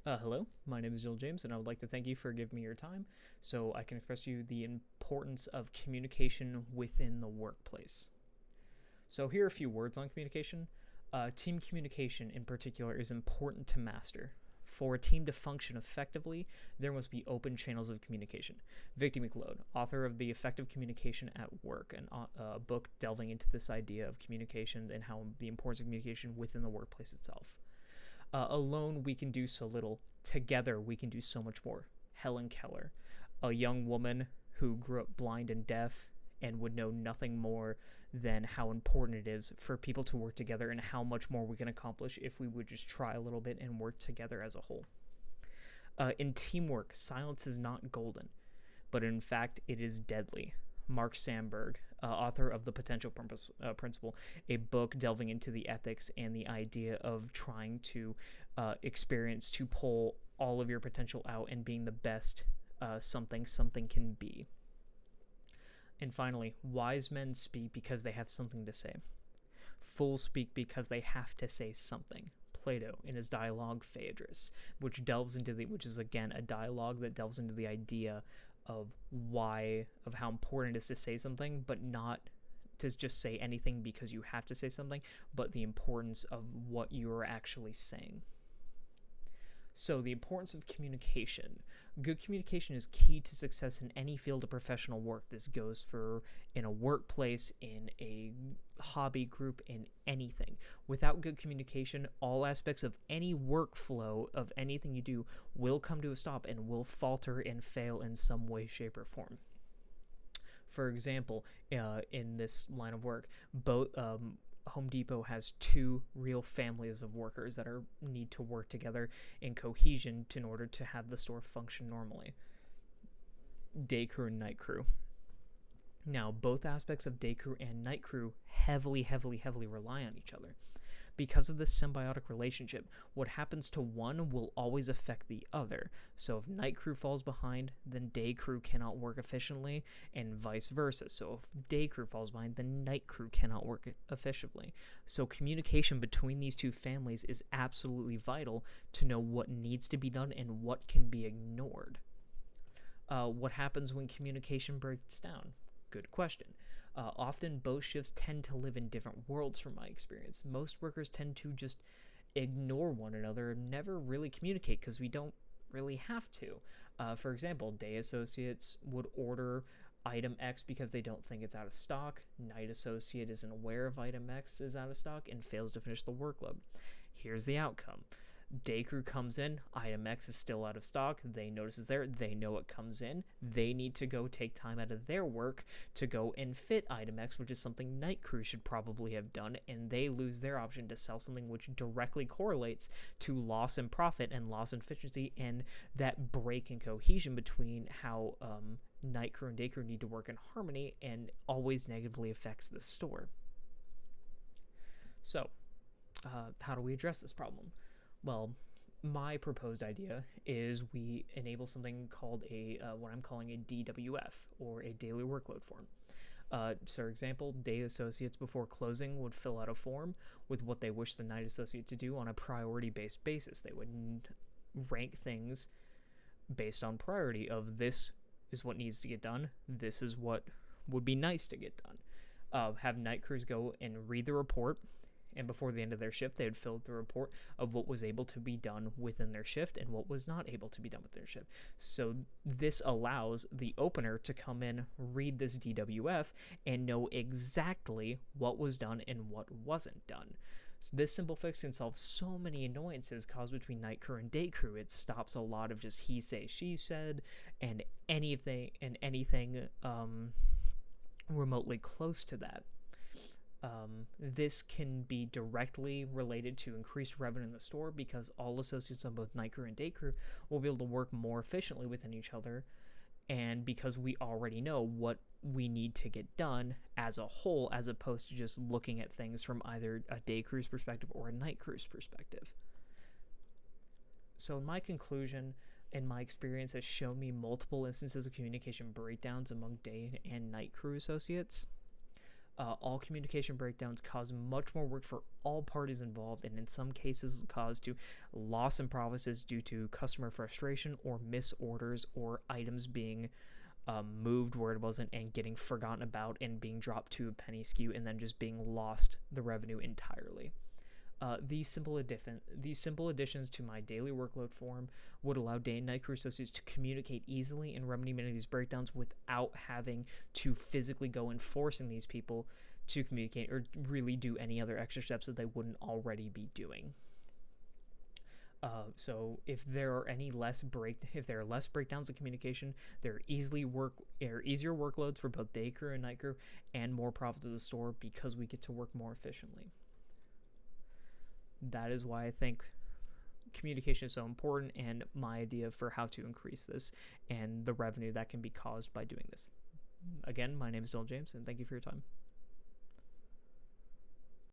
Hello, my name is Jill James, and I would like to thank you for giving me your time so I can express to you the importance of communication within the workplace. So, here are a few words on communication. Team communication, in particular, is important to master. For a team to function effectively, there must be open channels of communication. Victor McLeod, author of The Effective Communication at Work, a book delving into this idea of communication and how the importance of communication within the workplace itself. Alone, we can do so little. Together, we can do so much more. Helen Keller, a young woman who grew up blind and deaf and would know nothing more than how important it is for people to work together and how much more we can accomplish if we would just try a little bit and work together as a whole. In teamwork, silence is not golden, but in fact, it is deadly. Mark Sandberg, author of The Potential Principle, a book delving into the ethics and the idea of trying to experience to pull all of your potential out and being the best something can be. And finally, wise men speak because they have something to say. Fools speak because they have to say something. Plato in his dialogue Phaedrus, which is again a dialogue that delves into the idea of how important it is to say something, but not to just say anything because you have to say something, but the importance of what you're actually saying. So, the importance of communication. Good communication is key to success in any field of professional work. This goes for in a workplace, in a hobby group, in anything. Without good communication, all aspects of any workflow of anything you do will come to a stop and will falter and fail in some way, shape, or form. For example, in this line of work, both Home Depot has two real families of workers that need to work together in cohesion in order to have the store function normally. Day crew and night crew. Now, both aspects of day crew and night crew heavily rely on each other. Because of this symbiotic relationship, what happens to one will always affect the other. So if night crew falls behind, then day crew cannot work efficiently, and vice versa. So if day crew falls behind, then night crew cannot work efficiently. So communication between these two families is absolutely vital to know what needs to be done and what can be ignored. What happens when communication breaks down? Good question. Often both shifts tend to live in different worlds from my experience. Most workers tend to just ignore one another and never really communicate because we don't really have to. For example, day associates would order item X because they don't think it's out of stock. Night associate isn't aware of item X is out of stock and fails to finish the workload. Here's the outcome. Day crew comes in, item X is still out of stock, they notice it's there, they know it comes in, they need to go take time out of their work to go and fit item X, which is something night crew should probably have done, and they lose their option to sell something which directly correlates to loss in profit and loss in efficiency, and that break in cohesion between how night crew and day crew need to work in harmony and always negatively affects the store. So, how do we address this problem? Well, my proposed idea is we enable something called what I'm calling a DWF, or a daily workload form. For example, day associates before closing would fill out a form with what they wish the night associate to do on a priority-based basis. They would rank things based on priority of this is what needs to get done, this is what would be nice to get done. Have night crews go and read the report, and before the end of their shift, they would fill out the report of what was able to be done within their shift and what was not able to be done with their shift. So this allows the opener to come in, read this DWF, and know exactly what was done and what wasn't done. So this simple fix can solve so many annoyances caused between night crew and day crew. It stops a lot of just he say, she said, and anything remotely close to that. This can be directly related to increased revenue in the store because all associates on both night crew and day crew will be able to work more efficiently within each other, and because we already know what we need to get done as a whole, as opposed to just looking at things from either a day crew's perspective or a night crew's perspective. So in my conclusion, and my experience has shown me multiple instances of communication breakdowns among day and night crew associates. All communication breakdowns cause much more work for all parties involved, and in some cases cause to loss in profits due to customer frustration or misorders or items being moved where it wasn't and getting forgotten about and being dropped to a penny SKU and then just being lost the revenue entirely. These simple additions to my daily workload form would allow day and night crew associates to communicate easily and remedy many of these breakdowns without having to physically go and forcing these people to communicate or really do any other extra steps that they wouldn't already be doing. So if there are less breakdowns in communication, there are easier workloads for both day crew and night crew, and more profit to the store because we get to work more efficiently. That is why I think communication is so important, and my idea for how to increase this and the revenue that can be caused by doing this. Again, my name is Dylan James, and thank you for your time.